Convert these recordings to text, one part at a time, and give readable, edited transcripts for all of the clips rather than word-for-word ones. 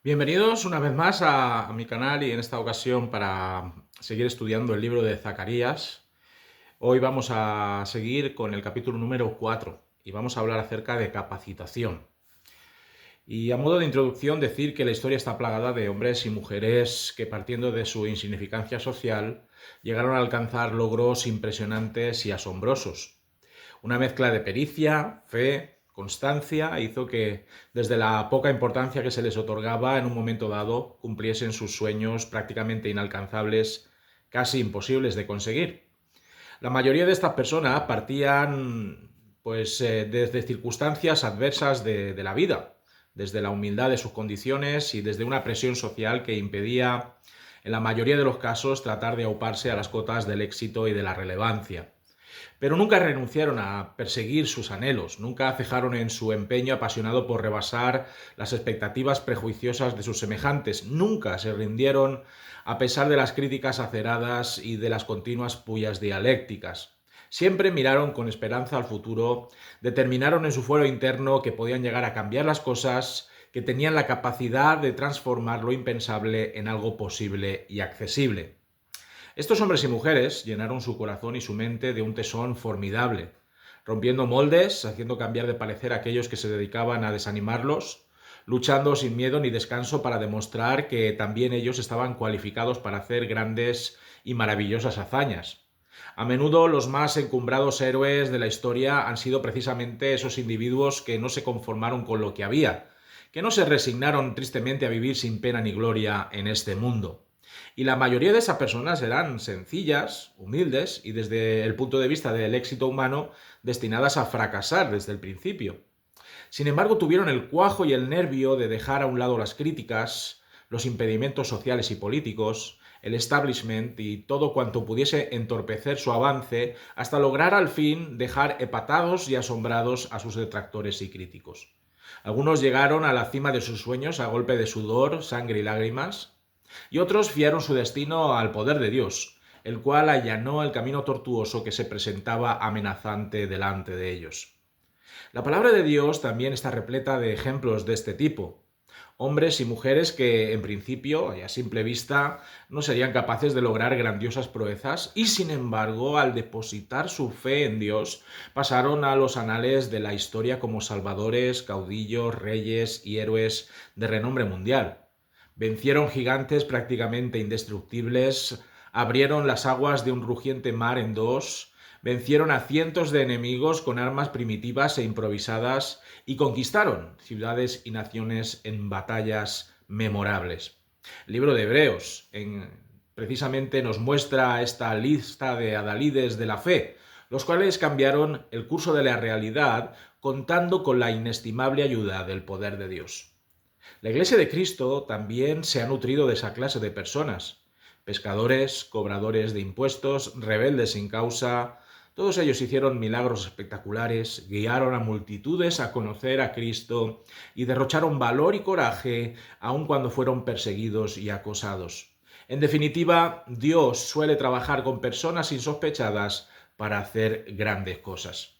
Bienvenidos una vez más a mi canal y en esta ocasión para seguir estudiando el libro de Zacarías. Hoy vamos a seguir con el capítulo número 4 y vamos a hablar acerca de capacitación. Y a modo de introducción decir que la historia está plagada de hombres y mujeres que partiendo de su insignificancia social llegaron a alcanzar logros impresionantes y asombrosos. Una mezcla de pericia, fe, constancia hizo que, desde la poca importancia que se les otorgaba en un momento dado, cumpliesen sus sueños prácticamente inalcanzables, casi imposibles de conseguir. La mayoría de estas personas partían desde circunstancias adversas de la vida, desde la humildad de sus condiciones y desde una presión social que impedía, en la mayoría de los casos, tratar de auparse a las cotas del éxito y de la relevancia. Pero nunca renunciaron a perseguir sus anhelos, nunca cejaron en su empeño apasionado por rebasar las expectativas prejuiciosas de sus semejantes, nunca se rindieron a pesar de las críticas aceradas y de las continuas pullas dialécticas. Siempre miraron con esperanza al futuro, determinaron en su fuero interno que podían llegar a cambiar las cosas, que tenían la capacidad de transformar lo impensable en algo posible y accesible. Estos hombres y mujeres llenaron su corazón y su mente de un tesón formidable, rompiendo moldes, haciendo cambiar de parecer a aquellos que se dedicaban a desanimarlos, luchando sin miedo ni descanso para demostrar que también ellos estaban cualificados para hacer grandes y maravillosas hazañas. A menudo los más encumbrados héroes de la historia han sido precisamente esos individuos que no se conformaron con lo que había, que no se resignaron tristemente a vivir sin pena ni gloria en este mundo. Y la mayoría de esas personas eran sencillas, humildes y desde el punto de vista del éxito humano destinadas a fracasar desde el principio. Sin embargo, tuvieron el cuajo y el nervio de dejar a un lado las críticas, los impedimentos sociales y políticos, el establishment y todo cuanto pudiese entorpecer su avance hasta lograr al fin dejar hepatados y asombrados a sus detractores y críticos. Algunos llegaron a la cima de sus sueños a golpe de sudor, sangre y lágrimas, y otros fiaron su destino al poder de Dios, el cual allanó el camino tortuoso que se presentaba amenazante delante de ellos. La palabra de Dios también está repleta de ejemplos de este tipo. Hombres y mujeres que, en principio, y a simple vista, no serían capaces de lograr grandiosas proezas y, sin embargo, al depositar su fe en Dios, pasaron a los anales de la historia como salvadores, caudillos, reyes y héroes de renombre mundial. Vencieron gigantes prácticamente indestructibles, abrieron las aguas de un rugiente mar en dos, vencieron a cientos de enemigos con armas primitivas e improvisadas y conquistaron ciudades y naciones en batallas memorables. El libro de Hebreos precisamente nos muestra esta lista de adalides de la fe, los cuales cambiaron el curso de la realidad contando con la inestimable ayuda del poder de Dios. La Iglesia de Cristo también se ha nutrido de esa clase de personas. Pescadores, cobradores de impuestos, rebeldes sin causa, todos ellos hicieron milagros espectaculares, guiaron a multitudes a conocer a Cristo y derrocharon valor y coraje aun cuando fueron perseguidos y acosados. En definitiva, Dios suele trabajar con personas insospechadas para hacer grandes cosas.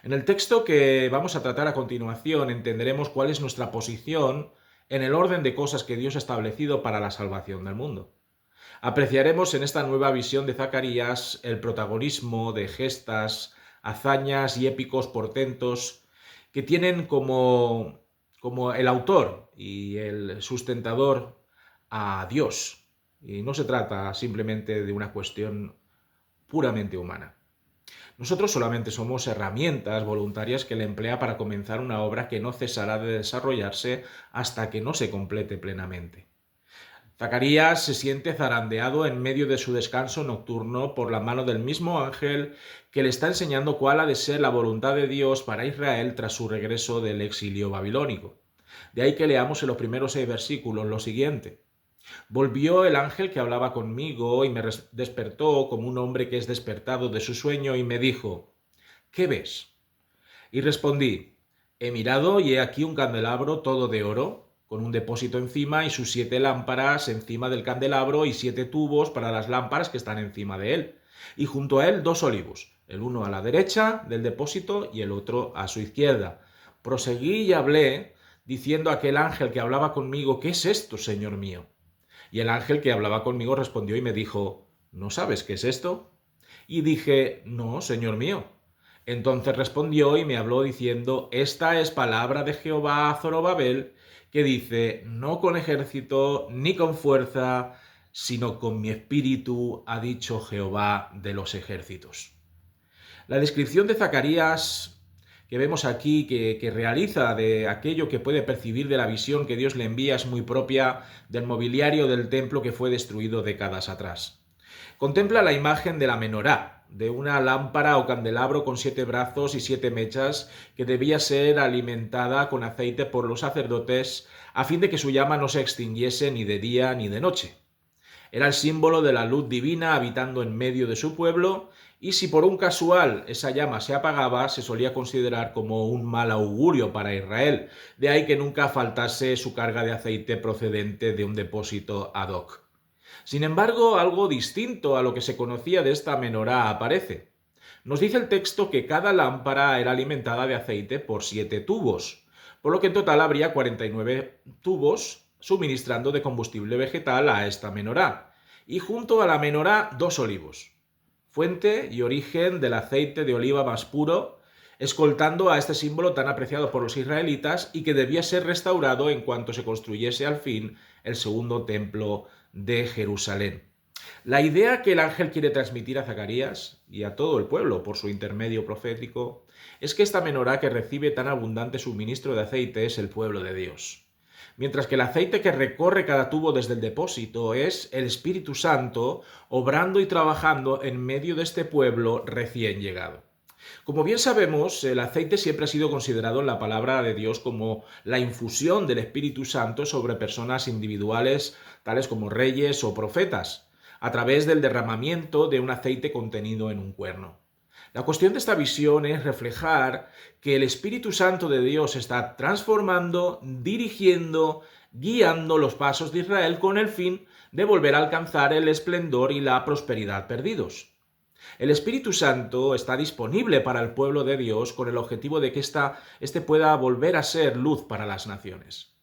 En el texto que vamos a tratar a continuación entenderemos cuál es nuestra posición en el orden de cosas que Dios ha establecido para la salvación del mundo. Apreciaremos en esta nueva visión de Zacarías el protagonismo de gestas, hazañas y épicos portentos que tienen como el autor y el sustentador a Dios. Y no se trata simplemente de una cuestión puramente humana. Nosotros solamente somos herramientas voluntarias que le emplea para comenzar una obra que no cesará de desarrollarse hasta que no se complete plenamente. Zacarías se siente zarandeado en medio de su descanso nocturno por la mano del mismo ángel que le está enseñando cuál ha de ser la voluntad de Dios para Israel tras su regreso del exilio babilónico. De ahí que leamos en los primeros 6 versículos lo siguiente. Volvió el ángel que hablaba conmigo y me despertó como un hombre que es despertado de su sueño y me dijo, ¿qué ves? Y respondí, he mirado y he aquí un candelabro todo de oro, con un depósito encima y sus 7 lámparas encima del candelabro y 7 tubos para las lámparas que están encima de él. Y junto a él 2 olivos, el uno a la derecha del depósito y el otro a su izquierda. Proseguí y hablé diciendo a aquel ángel que hablaba conmigo: ¿qué es esto, Señor mío? Y el ángel que hablaba conmigo respondió y me dijo: ¿no sabes qué es esto? Y dije: no, Señor mío. Entonces respondió y me habló diciendo: esta es palabra de Jehová a Zorobabel, que dice: no con ejército ni con fuerza, sino con mi espíritu, ha dicho Jehová de los ejércitos. La descripción de Zacarías que vemos aquí, que realiza de aquello que puede percibir de la visión que Dios le envía, es muy propia del mobiliario del templo que fue destruido décadas atrás. Contempla la imagen de la menorá, de una lámpara o candelabro con 7 brazos y 7 mechas que debía ser alimentada con aceite por los sacerdotes a fin de que su llama no se extinguiese ni de día ni de noche. Era el símbolo de la luz divina habitando en medio de su pueblo, y si por un casual esa llama se apagaba, se solía considerar como un mal augurio para Israel. De ahí que nunca faltase su carga de aceite procedente de un depósito ad hoc. Sin embargo, algo distinto a lo que se conocía de esta menorá aparece. Nos dice el texto que cada lámpara era alimentada de aceite por 7 tubos, por lo que en total habría 49 tubos suministrando de combustible vegetal a esta menorá, y junto a la menorá 2 olivos, fuente y origen del aceite de oliva más puro, escoltando a este símbolo tan apreciado por los israelitas y que debía ser restaurado en cuanto se construyese al fin el segundo templo de Jerusalén. La idea que el ángel quiere transmitir a Zacarías y a todo el pueblo por su intermedio profético es que esta menorá que recibe tan abundante suministro de aceite es el pueblo de Dios, mientras que el aceite que recorre cada tubo desde el depósito es el Espíritu Santo obrando y trabajando en medio de este pueblo recién llegado. Como bien sabemos, el aceite siempre ha sido considerado en la palabra de Dios como la infusión del Espíritu Santo sobre personas individuales, tales como reyes o profetas, a través del derramamiento de un aceite contenido en un cuerno. La cuestión de esta visión es reflejar que el Espíritu Santo de Dios está transformando, dirigiendo, guiando los pasos de Israel con el fin de volver a alcanzar el esplendor y la prosperidad perdidos. El Espíritu Santo está disponible para el pueblo de Dios con el objetivo de que éste pueda volver a ser luz para las naciones.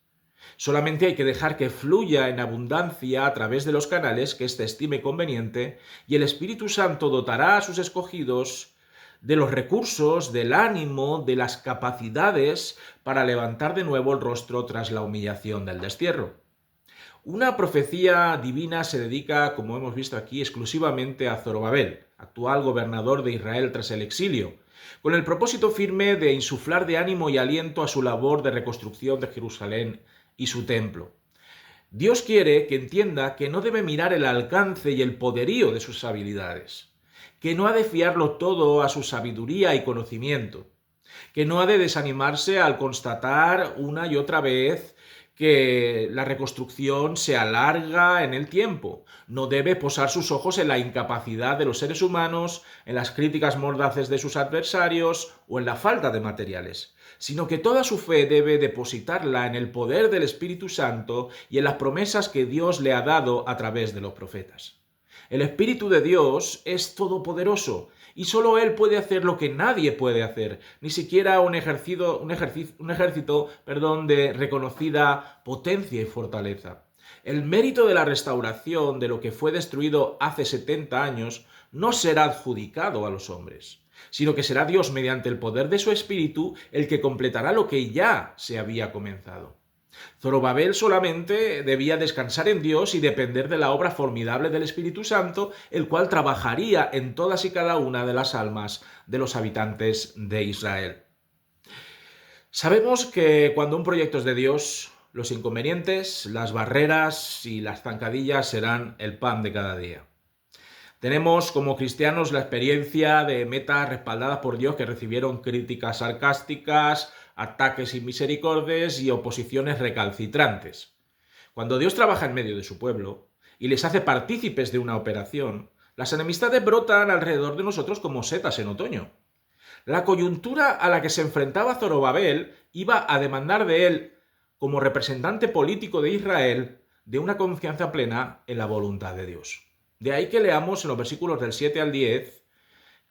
Solamente hay que dejar que fluya en abundancia a través de los canales que éste estime conveniente, y el Espíritu Santo dotará a sus escogidos de los recursos, del ánimo, de las capacidades para levantar de nuevo el rostro tras la humillación del destierro. Una profecía divina se dedica, como hemos visto aquí, exclusivamente a Zorobabel, actual gobernador de Israel tras el exilio, con el propósito firme de insuflar de ánimo y aliento a su labor de reconstrucción de Jerusalén y su templo. Dios quiere que entienda que no debe mirar el alcance y el poderío de sus habilidades, que no ha de fiarlo todo a su sabiduría y conocimiento, que no ha de desanimarse al constatar una y otra vez que la reconstrucción se alarga en el tiempo. No debe posar sus ojos en la incapacidad de los seres humanos, en las críticas mordaces de sus adversarios o en la falta de materiales, sino que toda su fe debe depositarla en el poder del Espíritu Santo y en las promesas que Dios le ha dado a través de los profetas. El Espíritu de Dios es todopoderoso y solo Él puede hacer lo que nadie puede hacer, ni siquiera un ejército de reconocida potencia y fortaleza. El mérito de la restauración de lo que fue destruido hace 70 años no será adjudicado a los hombres, sino que será Dios mediante el poder de su Espíritu el que completará lo que ya se había comenzado. Zorobabel solamente debía descansar en Dios y depender de la obra formidable del Espíritu Santo, el cual trabajaría en todas y cada una de las almas de los habitantes de Israel. Sabemos que cuando un proyecto es de Dios, los inconvenientes, las barreras y las zancadillas serán el pan de cada día. Tenemos como cristianos la experiencia de metas respaldadas por Dios que recibieron críticas sarcásticas, ataques sin misericordias y oposiciones recalcitrantes. Cuando Dios trabaja en medio de su pueblo y les hace partícipes de una operación, las enemistades brotan alrededor de nosotros como setas en otoño. La coyuntura a la que se enfrentaba Zorobabel iba a demandar de él, como representante político de Israel, de una confianza plena en la voluntad de Dios. De ahí que leamos en los versículos del 7 al 10,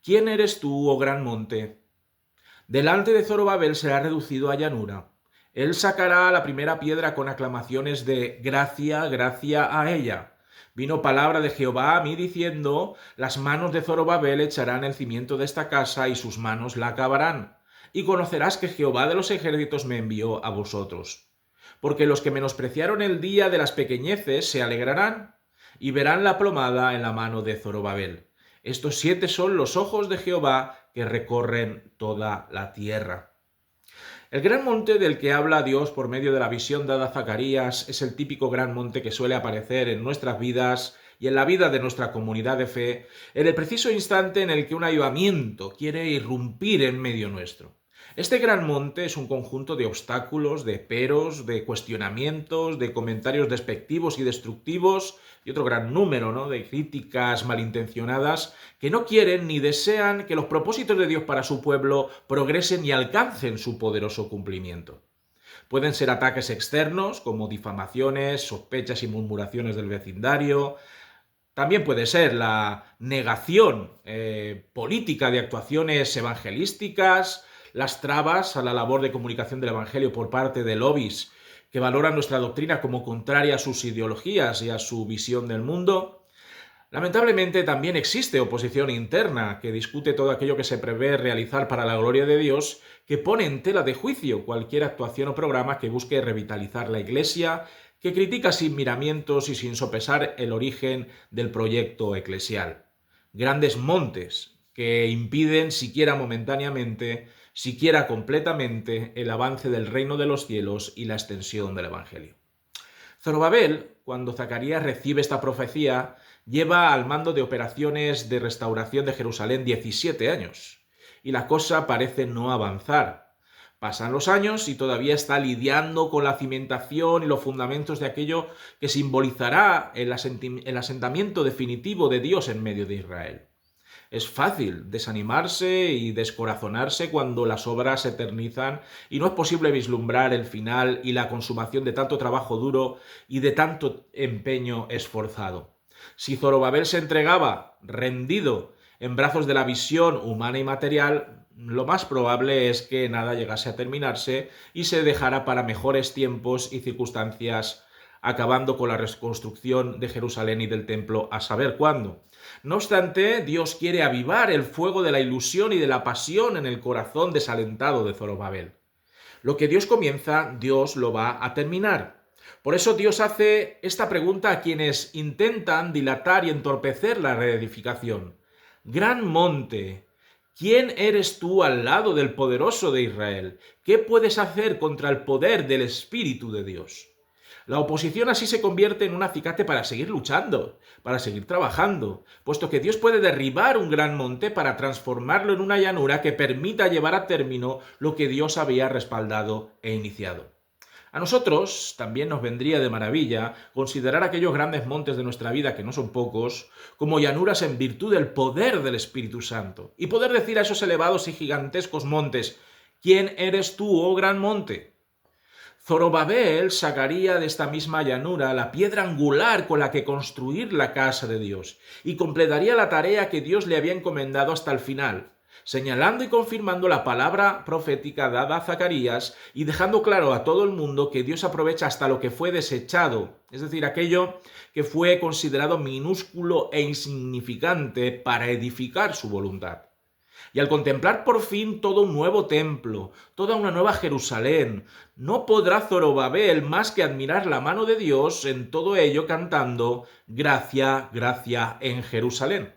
¿quién eres tú, oh gran monte? Delante de Zorobabel será reducido a llanura. Él sacará la primera piedra con aclamaciones de gracia, gracia a ella. Vino palabra de Jehová a mí diciendo, las manos de Zorobabel echarán el cimiento de esta casa y sus manos la acabarán. Y conocerás que Jehová de los ejércitos me envió a vosotros. Porque los que menospreciaron el día de las pequeñeces se alegrarán y verán la plomada en la mano de Zorobabel. Estos 7 son los ojos de Jehová que recorren toda la tierra. El gran monte del que habla Dios por medio de la visión dada a Zacarías es el típico gran monte que suele aparecer en nuestras vidas y en la vida de nuestra comunidad de fe, en el preciso instante en el que un avivamiento quiere irrumpir en medio nuestro. Este gran monte es un conjunto de obstáculos, de peros, de cuestionamientos, de comentarios despectivos y destructivos y otro gran número, ¿no?, de críticas malintencionadas que no quieren ni desean que los propósitos de Dios para su pueblo progresen y alcancen su poderoso cumplimiento. Pueden ser ataques externos, como difamaciones, sospechas y murmuraciones del vecindario. También puede ser la negación política de actuaciones evangelísticas, las trabas a la labor de comunicación del Evangelio por parte de lobbies que valoran nuestra doctrina como contraria a sus ideologías y a su visión del mundo. Lamentablemente también existe oposición interna que discute todo aquello que se prevé realizar para la gloria de Dios, que pone en tela de juicio cualquier actuación o programa que busque revitalizar la Iglesia, que critica sin miramientos y sin sopesar el origen del proyecto eclesial. Grandes montes que impiden siquiera momentáneamente, siquiera completamente, el avance del reino de los cielos y la extensión del Evangelio. Zorobabel, cuando Zacarías recibe esta profecía, lleva al mando de operaciones de restauración de Jerusalén 17 años, y la cosa parece no avanzar. Pasan los años y todavía está lidiando con la cimentación y los fundamentos de aquello que simbolizará el asentamiento definitivo de Dios en medio de Israel. Es fácil desanimarse y descorazonarse cuando las obras se eternizan y no es posible vislumbrar el final y la consumación de tanto trabajo duro y de tanto empeño esforzado. Si Zorobabel se entregaba, rendido, en brazos de la visión humana y material, lo más probable es que nada llegase a terminarse y se dejara para mejores tiempos y circunstancias, acabando con la reconstrucción de Jerusalén y del templo a saber cuándo. No obstante, Dios quiere avivar el fuego de la ilusión y de la pasión en el corazón desalentado de Zorobabel. Lo que Dios comienza, Dios lo va a terminar. Por eso Dios hace esta pregunta a quienes intentan dilatar y entorpecer la reedificación. Gran monte, ¿quién eres tú al lado del poderoso de Israel? ¿Qué puedes hacer contra el poder del Espíritu de Dios? La oposición así se convierte en un acicate para seguir luchando, para seguir trabajando, puesto que Dios puede derribar un gran monte para transformarlo en una llanura que permita llevar a término lo que Dios había respaldado e iniciado. A nosotros también nos vendría de maravilla considerar aquellos grandes montes de nuestra vida, que no son pocos, como llanuras en virtud del poder del Espíritu Santo, y poder decir a esos elevados y gigantescos montes, ¿quién eres tú, oh gran monte? Zorobabel sacaría de esta misma llanura la piedra angular con la que construir la casa de Dios y completaría la tarea que Dios le había encomendado hasta el final, señalando y confirmando la palabra profética dada a Zacarías y dejando claro a todo el mundo que Dios aprovecha hasta lo que fue desechado, es decir, aquello que fue considerado minúsculo e insignificante para edificar su voluntad. Y al contemplar por fin todo un nuevo templo, toda una nueva Jerusalén, no podrá Zorobabel más que admirar la mano de Dios en todo ello cantando gracia, gracia en Jerusalén.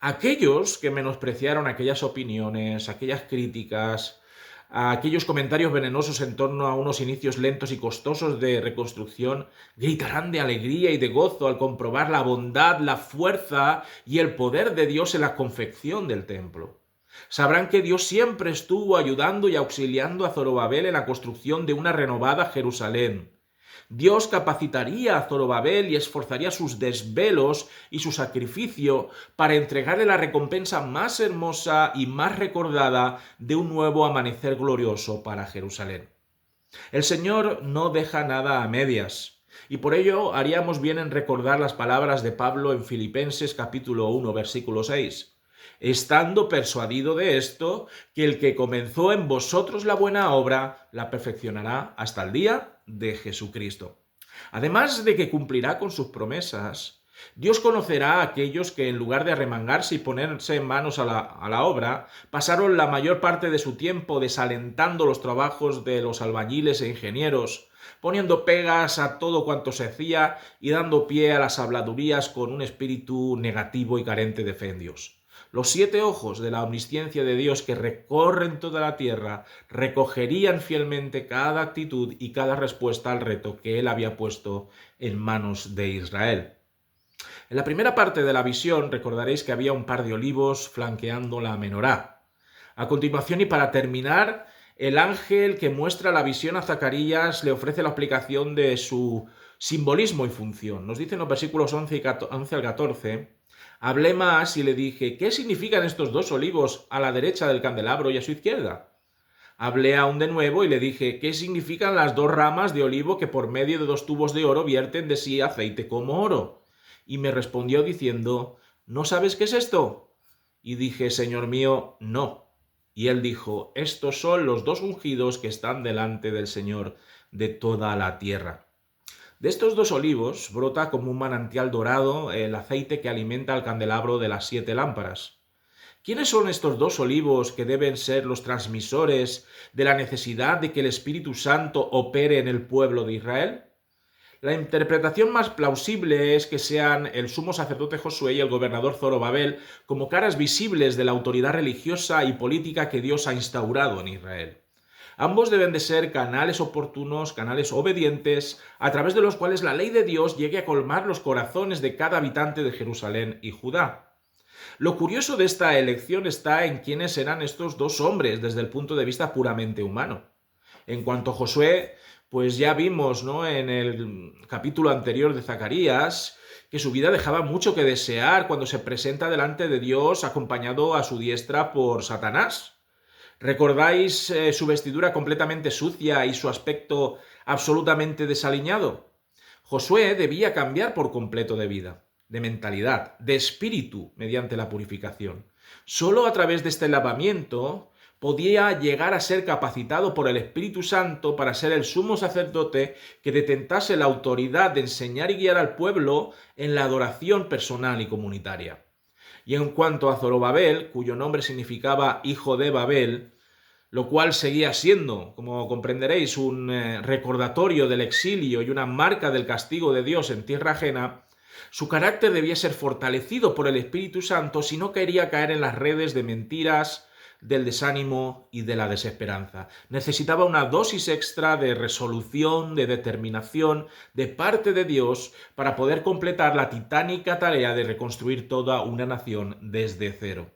Aquellos que menospreciaron aquellas opiniones, aquellas críticas, aquellos comentarios venenosos en torno a unos inicios lentos y costosos de reconstrucción, gritarán de alegría y de gozo al comprobar la bondad, la fuerza y el poder de Dios en la confección del templo. Sabrán que Dios siempre estuvo ayudando y auxiliando a Zorobabel en la construcción de una renovada Jerusalén. Dios capacitaría a Zorobabel y esforzaría sus desvelos y su sacrificio para entregarle la recompensa más hermosa y más recordada de un nuevo amanecer glorioso para Jerusalén. El Señor no deja nada a medias, y por ello haríamos bien en recordar las palabras de Pablo en Filipenses capítulo 1, versículo 6. estando persuadido de esto, que el que comenzó en vosotros la buena obra, la perfeccionará hasta el día de Jesucristo. Además de que cumplirá con sus promesas, Dios conocerá a aquellos que en lugar de arremangarse y ponerse en manos a la obra, pasaron la mayor parte de su tiempo desalentando los trabajos de los albañiles e ingenieros, poniendo pegas a todo cuanto se hacía y dando pie a las habladurías con un espíritu negativo y carente de fe en Dios. Los 7 ojos de la omnisciencia de Dios que recorren toda la tierra recogerían fielmente cada actitud y cada respuesta al reto que él había puesto en manos de Israel. En la primera parte de la visión recordaréis que había un par de olivos flanqueando la menorá. A continuación y para terminar, el ángel que muestra la visión a Zacarías le ofrece la explicación de su simbolismo y función. Nos dicen los versículos 11 al 14: hablé más y le dije, ¿qué significan estos 2 olivos a la derecha del candelabro y a su izquierda? Hablé aún de nuevo y le dije, ¿qué significan las 2 ramas de olivo que por medio de 2 tubos de oro vierten de sí aceite como oro? Y me respondió diciendo, ¿no sabes qué es esto? Y dije, Señor mío, no. Y él dijo, estos son los 2 ungidos que están delante del Señor de toda la tierra. De estos 2 olivos brota como un manantial dorado el aceite que alimenta el candelabro de las 7 lámparas. ¿Quiénes son estos 2 olivos que deben ser los transmisores de la necesidad de que el Espíritu Santo opere en el pueblo de Israel? La interpretación más plausible es que sean el sumo sacerdote Josué y el gobernador Zorobabel como caras visibles de la autoridad religiosa y política que Dios ha instaurado en Israel. Ambos deben de ser canales oportunos, canales obedientes, a través de los cuales la ley de Dios llegue a colmar los corazones de cada habitante de Jerusalén y Judá. Lo curioso de esta elección está en quiénes eran estos 2 hombres desde el punto de vista puramente humano. En cuanto a Josué, pues ya vimos, ¿no?, en el capítulo anterior de Zacarías, que su vida dejaba mucho que desear cuando se presenta delante de Dios acompañado a su diestra por Satanás. ¿Recordáis su vestidura completamente sucia y su aspecto absolutamente desaliñado? Josué debía cambiar por completo de vida, de mentalidad, de espíritu mediante la purificación. Solo a través de este lavamiento podía llegar a ser capacitado por el Espíritu Santo para ser el sumo sacerdote que detentase la autoridad de enseñar y guiar al pueblo en la adoración personal y comunitaria. Y en cuanto a Zorobabel, cuyo nombre significaba hijo de Babel, lo cual seguía siendo, como comprenderéis, un recordatorio del exilio y una marca del castigo de Dios en tierra ajena, su carácter debía ser fortalecido por el Espíritu Santo si no quería caer en las redes de mentiras, del desánimo y de la desesperanza. Necesitaba una dosis extra de resolución, de determinación de parte de Dios para poder completar la titánica tarea de reconstruir toda una nación desde cero.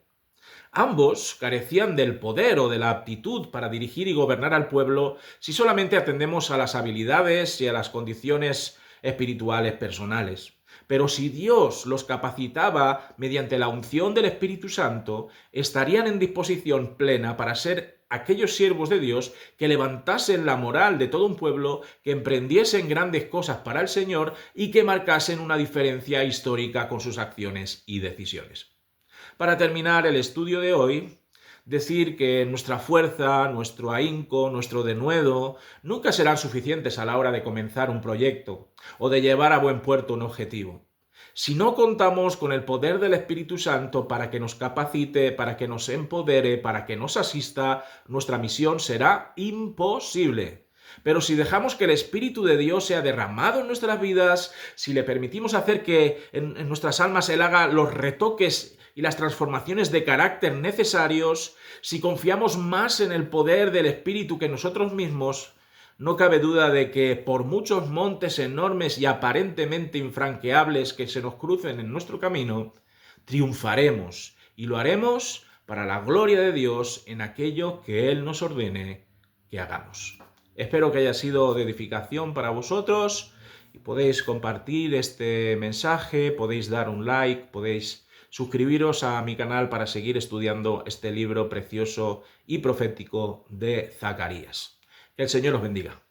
Ambos carecían del poder o de la aptitud para dirigir y gobernar al pueblo si solamente atendemos a las habilidades y a las condiciones espirituales personales. Pero si Dios los capacitaba mediante la unción del Espíritu Santo, estarían en disposición plena para ser aquellos siervos de Dios que levantasen la moral de todo un pueblo, que emprendiesen grandes cosas para el Señor y que marcasen una diferencia histórica con sus acciones y decisiones. Para terminar el estudio de hoy, decir que nuestra fuerza, nuestro ahínco, nuestro denuedo nunca serán suficientes a la hora de comenzar un proyecto o de llevar a buen puerto un objetivo. Si no contamos con el poder del Espíritu Santo para que nos capacite, para que nos empodere, para que nos asista, nuestra misión será imposible. Pero si dejamos que el Espíritu de Dios sea derramado en nuestras vidas, si le permitimos hacer que en nuestras almas Él haga los retoques y las transformaciones de carácter necesarios, si confiamos más en el poder del Espíritu que nosotros mismos, no cabe duda de que por muchos montes enormes y aparentemente infranqueables que se nos crucen en nuestro camino, triunfaremos y lo haremos para la gloria de Dios en aquello que Él nos ordene que hagamos. Espero que haya sido de edificación para vosotros y podéis compartir este mensaje, podéis dar un like, podéis suscribiros a mi canal para seguir estudiando este libro precioso y profético de Zacarías. Que el Señor os bendiga.